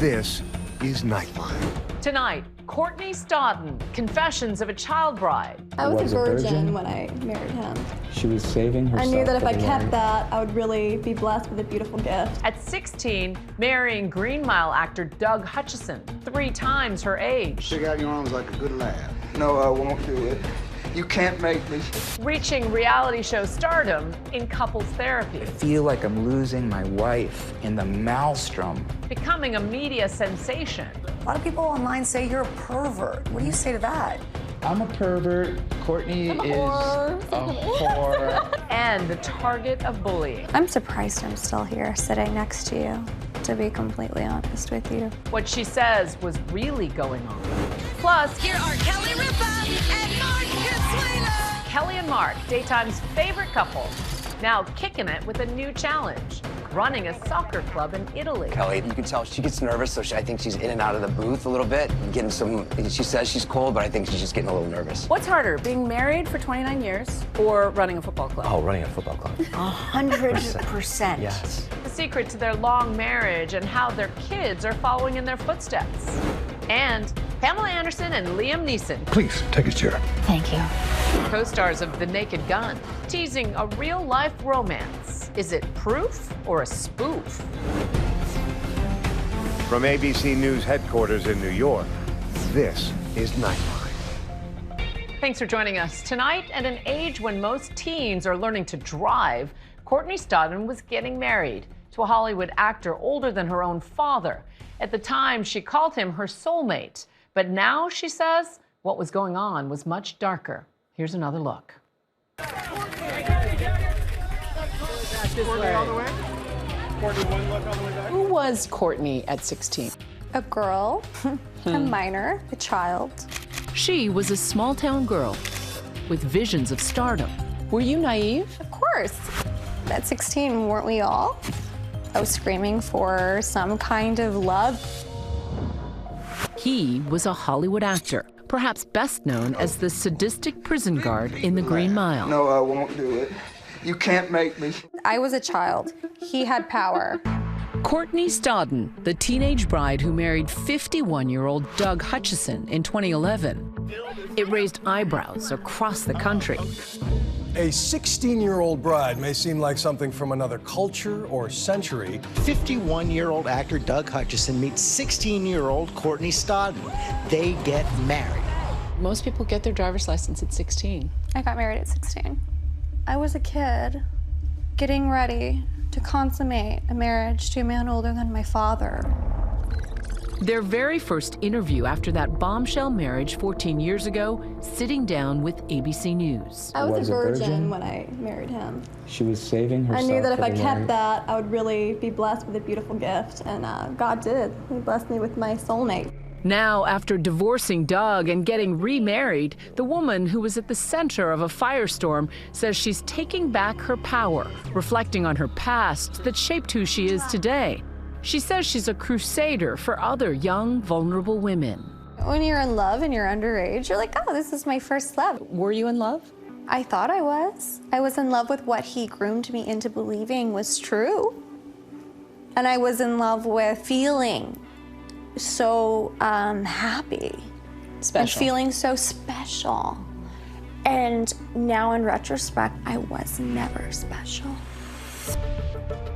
This is Nightline. Tonight, Courtney Stodden, confessions of a child bride. I was a virgin when I married him. She was saving herself. I knew that if I for the kept Lord. that, I would really be blessed with a beautiful gift. At 16, marrying Green Mile actor Doug Hutchison, 3 times her age. Stick out your arms like a good lad. No, I won't do it. You can't make me. Reaching reality show stardom in couples therapy. I feel like I'm losing my wife in the maelstrom. Becoming a media sensation. A lot of people online say you're a pervert. What do you say to that? I'm a pervert. Courtney is whore. a whore. And the target of bullying. I'm surprised I'm still here sitting next to you, to be completely honest with you. What she says was really going on. Plus, Here are Kelly, Ripa and Mark Consuelos. Kelly and Mark, daytime's favorite couple, now kicking it with a new challenge, running a soccer club in Italy. Kelly, you can tell she gets nervous, so I think she's in and out of the booth a little bit, getting some, she says she's cold, but I think she's just getting a little nervous. What's harder, being married for 29 years or running a football club? Oh, running a football club. 100%. Yes. The secret to their long marriage and how their kids are following in their footsteps. And Pamela Anderson and Liam Neeson, Please take a chair. Thank you. co-stars of The Naked Gun, teasing a real-life romance. Is it proof or a spoof? From ABC News headquarters in New York, this is Nightline. Thanks for joining us. Tonight, at an age when most teens are learning to drive, Courtney Stodden was getting married to a Hollywood actor older than her own father. At the time, she called him her soulmate. But now, she says, what was going on was much darker. Here's another look. Who was Courtney at 16? A girl, a minor, a child. She was a small-town girl with visions of stardom. Were you naive? Of course. At 16, weren't we all? I was screaming for some kind of love. He was a Hollywood actor, perhaps best known as the sadistic prison guard in The Green Mile. No, I won't do it. You can't make me. I was a child. He had power. Courtney Stodden, the teenage bride who married 51-year-old Doug Hutchison in 2011. It raised eyebrows across the country. A 16-year-old bride may seem like something from another culture or century. 51-year-old actor Doug Hutchison meets 16-year-old Courtney Stodden. They get married. Most people get their driver's license at 16. I got married at 16. I was a kid getting ready to consummate a marriage to a man older than my father. Their very first interview after that bombshell marriage 14 years ago, sitting down with ABC News. I was a virgin when I married him. She was saving herself. I knew that if for I the kept Lord. that, I would really be blessed with a beautiful gift, and God did. He blessed me with my soulmate. Now, after divorcing Doug and getting remarried, the woman who was at the center of a firestorm says she's taking back her power, reflecting on her past that shaped who she is today. She says she's a crusader for other young, vulnerable women. When you're in love and you're underage, you're like, oh, this is my first love. Were you in love? I thought I was. I was in love with what he groomed me into believing was true. And I was in love with feeling so happy. Special. And feeling so special. And now in retrospect, I was never special.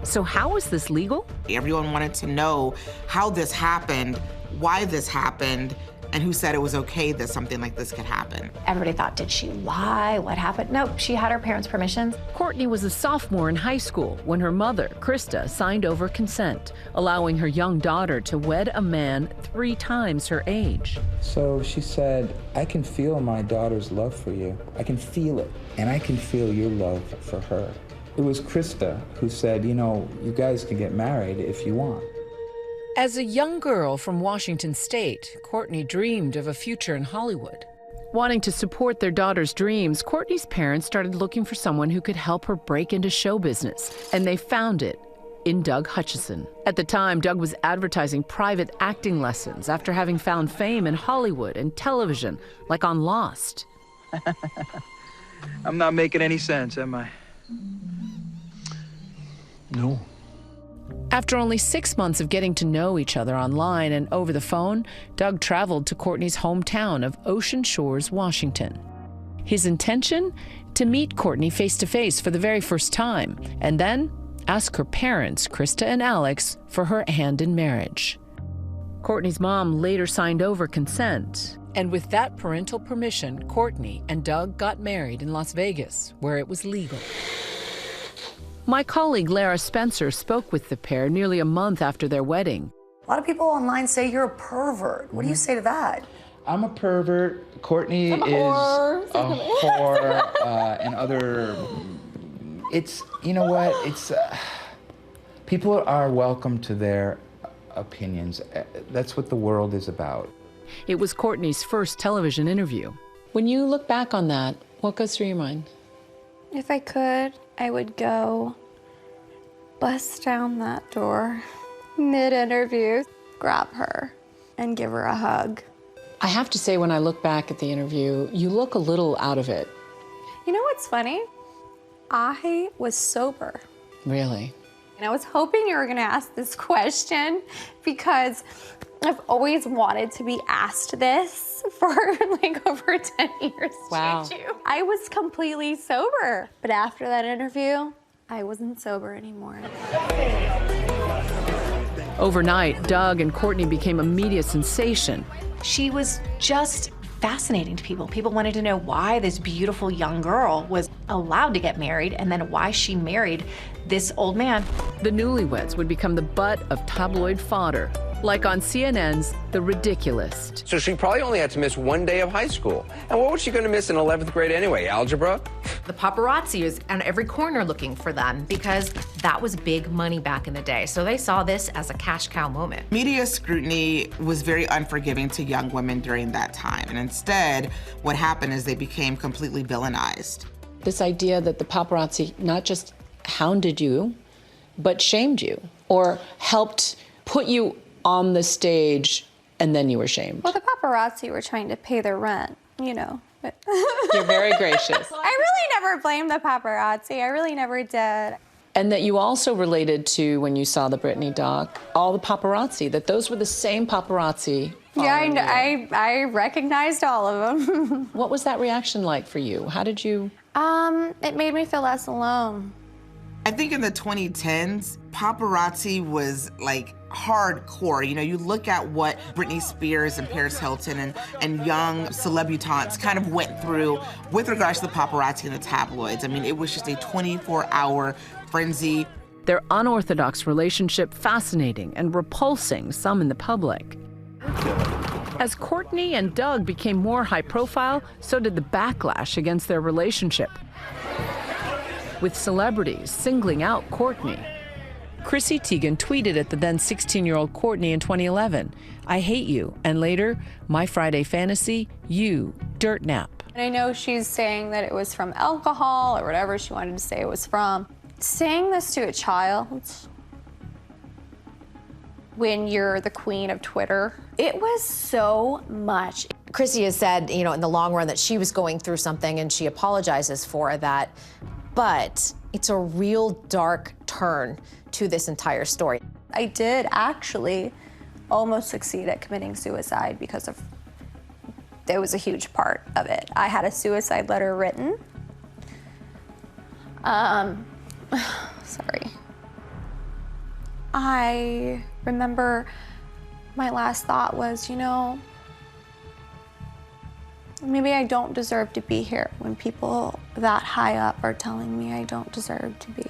So how is this legal? Everyone wanted to know how this happened, why this happened, and who said it was okay that something like this could happen. Everybody thought, did she lie? What happened? Nope, she had her parents' permission. Courtney was a sophomore in high school when her mother, Krista, signed over consent, allowing her young daughter to wed a man 3 times her age. So she said, I can feel my daughter's love for you. I can feel it, and I can feel your love for her. It was Krista who said, you know, you guys can get married if you want. As a young girl from Washington State, Courtney dreamed of a future in Hollywood. Wanting to support their daughter's dreams, Courtney's parents started looking for someone who could help her break into show business, and they found it in Doug Hutchison. At the time, Doug was advertising private acting lessons after having found fame in Hollywood and television, like on Lost. I'm not making any sense, am I? No. After only 6 months of getting to know each other online and over the phone, Doug traveled to Courtney's hometown of Ocean Shores, Washington. His intention? To meet Courtney face-to-face for the very first time, and then ask her parents, Krista and Alex, for her hand in marriage. Courtney's mom later signed over consent, and with that parental permission, Courtney and Doug got married in Las Vegas, where it was legal. My colleague Lara Spencer spoke with the pair nearly a month after their wedding. A lot of people online say you're a pervert. What do you say to that? I'm a pervert. Courtney is a whore, and other. It's, you know what? It's people are welcome to their opinions. That's what the world is about. It was Courtney's first television interview. When you look back on that, what goes through your mind? If I could, I would go bust down that door mid-interview, grab her, and give her a hug. I have to say, when I look back at the interview, you look a little out of it. You know what's funny? I was sober. Really? And I was hoping you were gonna ask this question because I've always wanted to be asked this for like over 10 years. Wow. I was completely sober. But after that interview, I wasn't sober anymore. Overnight, Doug and Courtney became a media sensation. She was just fascinating to people. People wanted to know why this beautiful young girl was allowed to get married and then why she married this old man. The newlyweds would become the butt of tabloid fodder, like on CNN's The Ridiculist. So she probably only had to miss 1 day of high school. And what was she going to miss in 11th grade anyway? Algebra? The paparazzi was on every corner looking for them because that was big money back in the day. So they saw this as a cash cow moment. Media scrutiny was very unforgiving to young women during that time. And instead, what happened is they became completely villainized. This idea that the paparazzi not just hounded you, but shamed you or helped put you on the stage, and then you were shamed. Well, the paparazzi were trying to pay their rent, you know. You're very gracious. I really never blamed the paparazzi. I really never did. And that you also related to, when you saw the Britney doc, all the paparazzi, that those were the same paparazzi. Yeah, I recognized all of them. What was that reaction like for you? How did you? It made me feel less alone. I think in the 2010s, paparazzi was like hardcore. You know, you look at what Britney Spears and Paris Hilton and young celebutantes kind of went through with regards to the paparazzi and the tabloids. I mean, it was just a 24-hour frenzy. Their unorthodox relationship fascinating and repulsing some in the public. As Courtney and Doug became more high profile, so did the backlash against their relationship, with celebrities singling out Courtney. Chrissy Teigen tweeted at the then 16-year-old Courtney in 2011, "I hate you," and later, "My Friday fantasy, you, dirt nap." And I know she's saying that it was from alcohol or whatever she wanted to say it was from. Saying this to a child when you're the queen of Twitter, it was so much. Chrissy has said, you know, in the long run that she was going through something and she apologizes for that. But it's a real dark turn to this entire story. I did actually almost succeed at committing suicide because of, it was a huge part of it. I had a suicide letter written. Sorry. I remember my last thought was, you know, maybe I don't deserve to be here when people that high up are telling me I don't deserve to be.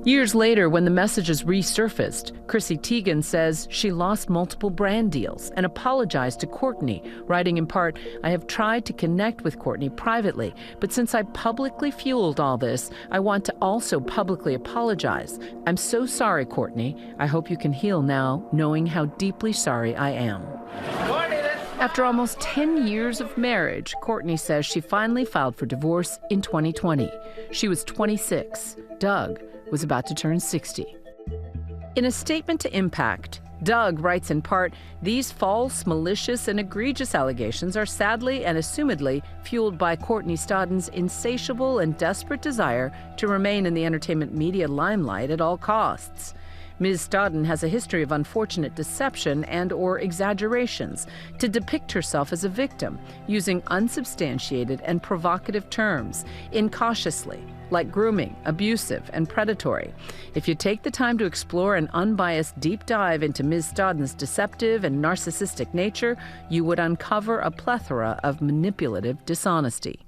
Years later, when the messages resurfaced, Chrissy Teigen says she lost multiple brand deals and apologized to Courtney, writing in part, "I have tried to connect with Courtney privately, but since I publicly fueled all this, I want to also publicly apologize. I'm so sorry, Courtney. I hope you can heal now, knowing how deeply sorry I am." After almost 10 years of marriage, Courtney says she finally filed for divorce in 2020. She was 26. Doug was about to turn 60. In a statement to Impact, Doug writes in part, these false, malicious, and egregious allegations are sadly and assumedly fueled by Courtney Stodden's insatiable and desperate desire to remain in the entertainment media limelight at all costs. Ms. Stodden has a history of unfortunate deception and/or exaggerations to depict herself as a victim, using unsubstantiated and provocative terms, incautiously, like grooming, abusive, and predatory. If you take the time to explore an unbiased deep dive into Ms. Stodden's deceptive and narcissistic nature, you would uncover a plethora of manipulative dishonesty.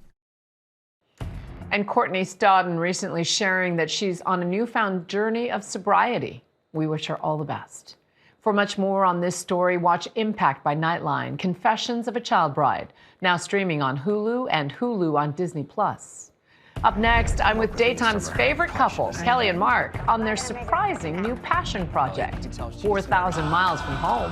And Courtney Stodden recently sharing that she's on a newfound journey of sobriety. We wish her all the best. For much more on this story, watch Impact by Nightline, Confessions of a Child Bride, now streaming on Hulu and Hulu on Disney+. Up next, I'm with daytime's favorite couple, Kelly and Mark, on their surprising new passion project, 4,000 miles from home.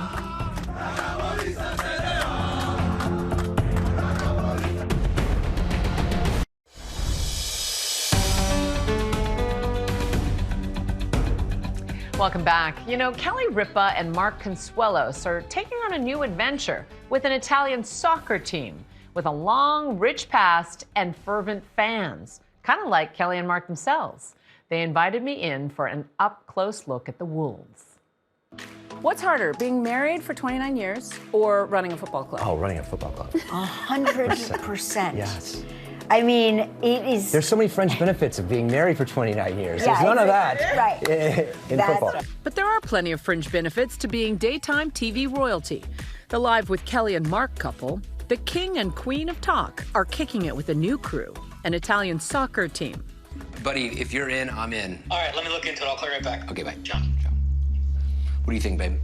Welcome back. You know, Kelly, Ripa and Mark Consuelos are taking on a new adventure with an Italian soccer team with a long, rich past and fervent fans, kind of like Kelly and Mark themselves. They invited me in for an up-close look at the Wolves. What's harder, being married for 29 years or running a football club? Oh, running a football club. 100%. Yes. I mean, it is... There's so many fringe benefits of being married for 29 years. Yeah, There's none of that right. in football. But there are plenty of fringe benefits to being daytime TV royalty. The Live with Kelly and Mark couple, the king and queen of talk, are kicking it with a new crew, an Italian soccer team. Buddy, if you're in, I'm in. All right, let me look into it. I'll clear it back. Okay, bye. Ciao. What do you think, babe?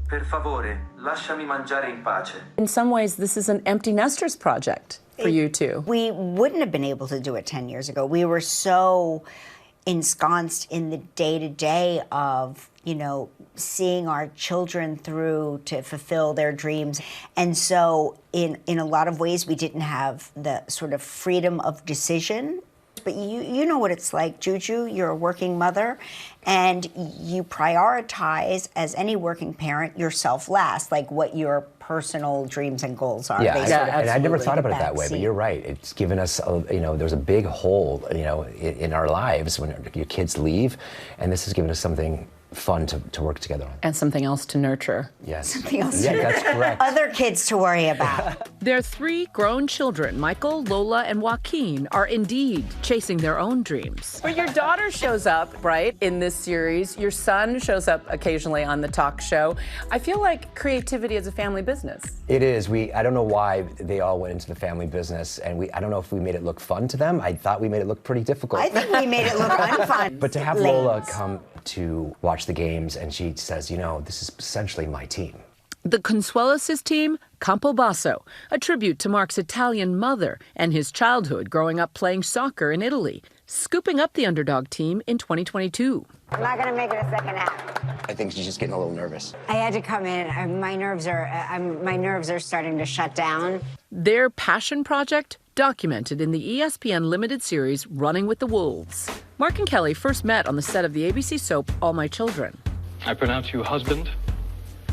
Per favore, lasciami mangiare in pace. In some ways, this is an empty nesters project for you two. We wouldn't have been able to do it 10 years ago. We were so ensconced in the day-to-day of, you know, seeing our children through to fulfill their dreams. And so in a lot of ways, we didn't have the sort of freedom of decision. But you know what it's like, Juju. You're a working mother, and you prioritize, as any working parent, yourself last, like what your personal dreams and goals are. Yeah, and I never thought about it that way, but you're right. It's given us, you know, there's a big hole, you know, in our lives when your kids leave, and this has given us something fun to work together on. And something else to nurture. Yes. Something else. Yeah, that's correct. Other kids to worry about. Their three grown children, Michael, Lola, and Joaquin, are indeed chasing their own dreams. Well, your daughter shows up, right, in this series. Your son shows up occasionally on the talk show. I feel like creativity is a family business. It is. I don't know why they all went into the family business, and I don't know if we made it look fun to them. I thought we made it look pretty difficult. I think we made it look unfun. But to have Lola come to watch the games, and she says, you know, this is essentially my team. The Consuelos' team, Campobasso, a tribute to Mark's Italian mother and his childhood growing up playing soccer in Italy, scooping up the underdog team in 2022. I'm not going to make it a second half. I think she's just getting a little nervous. I had to come in. My nerves are starting to shut down. Their passion project documented in the ESPN limited series Running with the Wolves. Mark and Kelly first met on the set of the ABC soap All My Children. I pronounce you husband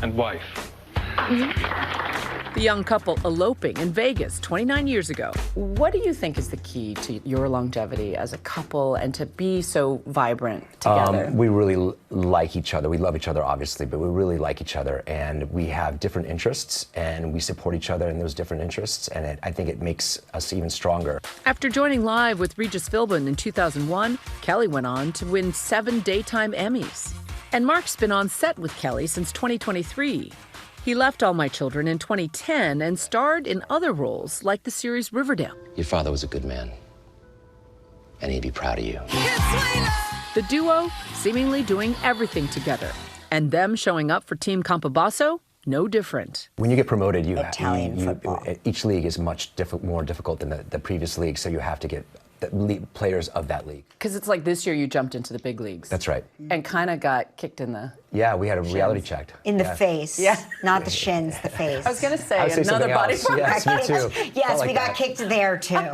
and wife. The young couple eloping in Vegas 29 years ago. What do you think is the key to your longevity as a couple and to be so vibrant together? We really like each other. We love each other, obviously, but we really like each other, and we have different interests, and we support each other in those different interests, and I think it makes us even stronger. After joining Live with Regis Philbin in 2001, Kelly went on to win 7 daytime Emmys. And Mark's been on set with Kelly since 2023. He left All My Children in 2010 and starred in other roles like the series Riverdale. Your father was a good man, and he'd be proud of you. The duo seemingly doing everything together, and them showing up for Team Campobasso, no different. When you get promoted, Italian football. Each league is much more difficult than the previous league, so you have to get players of that league. Because it's like this year you jumped into the big leagues. That's right. And kind of got kicked in the... Yeah, we had a reality check. In the face. Yeah. Not the shins, the face. I was going to say another body else. part. Yes, me too. Yes, Like we got that. kicked there too.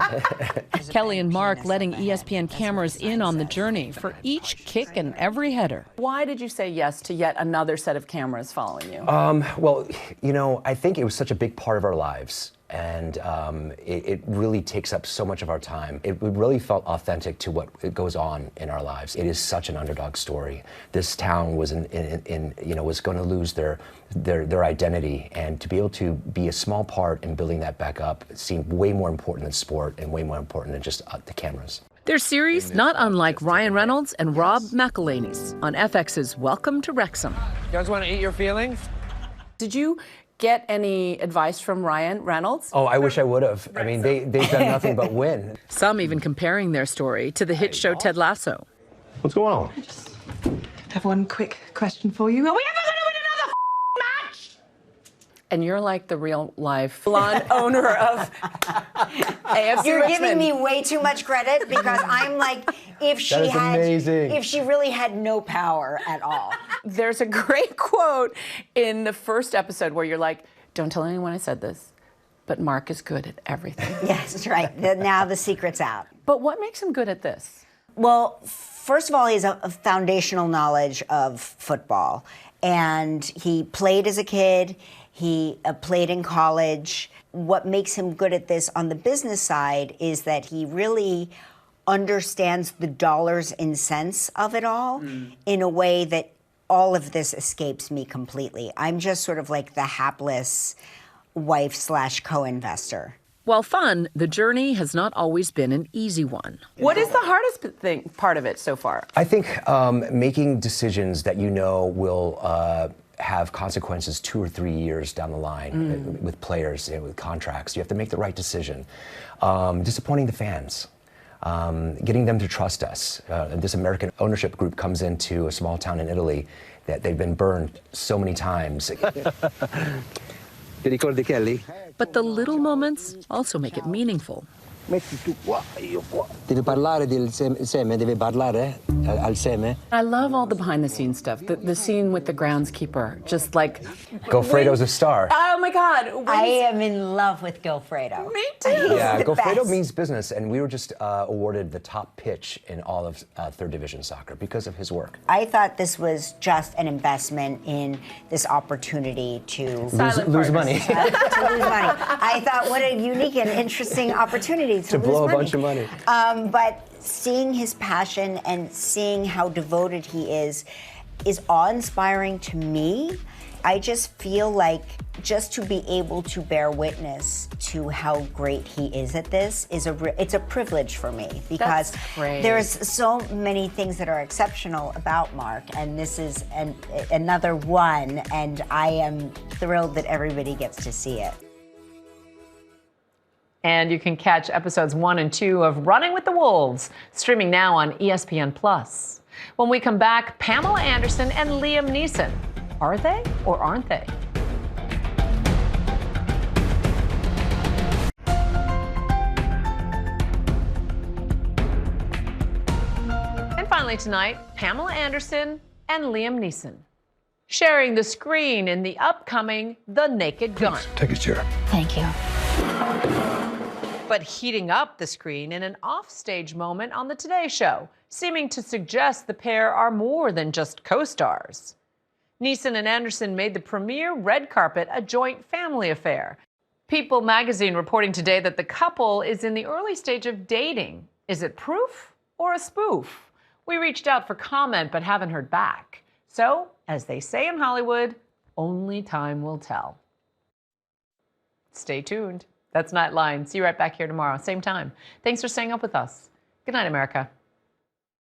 Kelly and Mark letting ESPN cameras in on the journey for each kick and every header. Why did you say yes to yet another set of cameras following you? Well, you know, I think it was such a big part of our lives. And it really takes up so much of our time. It really felt authentic to what goes on in our lives. It is such an underdog story. This town was was going to lose their identity, and to be able to be a small part in building that back up seemed way more important than sport and way more important than just the cameras. Their series not unlike Ryan Reynolds and Rob McElhaney's on FX's Welcome to Wrexham. You guys want to eat your feelings? Did you get any advice from Ryan Reynolds? Oh, I wish I would have. I mean, they've done nothing but win. Some even comparing their story to the hit show Ted Lasso. What's going on? I just have one quick question for you. Are we ever going to win another match? And you're like the real life salon owner of AFC You're Richmond. giving me way too much credit because I'm like, if she really had no power at all. There's a great quote in the first episode where you're like, don't tell anyone I said this, but Mark is good at everything. Yes, that's right. Now the secret's out. But what makes him good at this? Well, first of all, he has a foundational knowledge of football. And he played as a kid. He played in college. What makes him good at this on the business side is that he really understands the dollars and cents of it all in a way that all of this escapes me completely. I'm just sort of like the hapless wife/co-investor. While fun, the journey has not always been an easy one. What is the hardest part of it so far? I think making decisions that you know will have consequences 2 or 3 years down the line with players, with contracts. You have to make the right decision. Disappointing the fans. Getting them to trust us. This American ownership group comes into a small town in Italy that they've been burned so many times. But the little moments also make it meaningful. Metti tu qua, io qua. Devi parlare del seme, devi parlare al seme. I love all the behind the scenes stuff. The scene with the groundskeeper, just like... Gofredo's a star. Oh my God. I am in love with Gofredo. Me too. Yeah, Gofredo means business, and we were just awarded the top pitch in all of third division soccer because of his work. I thought this was just an investment in this opportunity to lose money. To lose money. I thought, what a unique and interesting opportunity to blow lose a bunch of money. But seeing his passion and seeing how devoted he is awe-inspiring to me. I just feel like just to be able to bear witness to how great he is at this is it's a privilege for me because there's so many things that are exceptional about Mark, and this is another one, and I am thrilled that everybody gets to see it. And you can catch episodes 1 and 2 of Running with the Wolves, streaming now on ESPN+. When we come back, Pamela Anderson and Liam Neeson. Are they or aren't they? And finally tonight, Pamela Anderson and Liam Neeson, sharing the screen in the upcoming The Naked Gun. Take a chair. Thank you. But heating up the screen in an offstage moment on the Today Show, seeming to suggest the pair are more than just co-stars. Neeson and Anderson made the premiere red carpet a joint family affair. People magazine reporting today that the couple is in the early stage of dating. Is it proof or a spoof? We reached out for comment but haven't heard back. So, as they say in Hollywood, only time will tell. Stay tuned. That's Nightline. See you right back here tomorrow, same time. Thanks for staying up with us. Good night, America.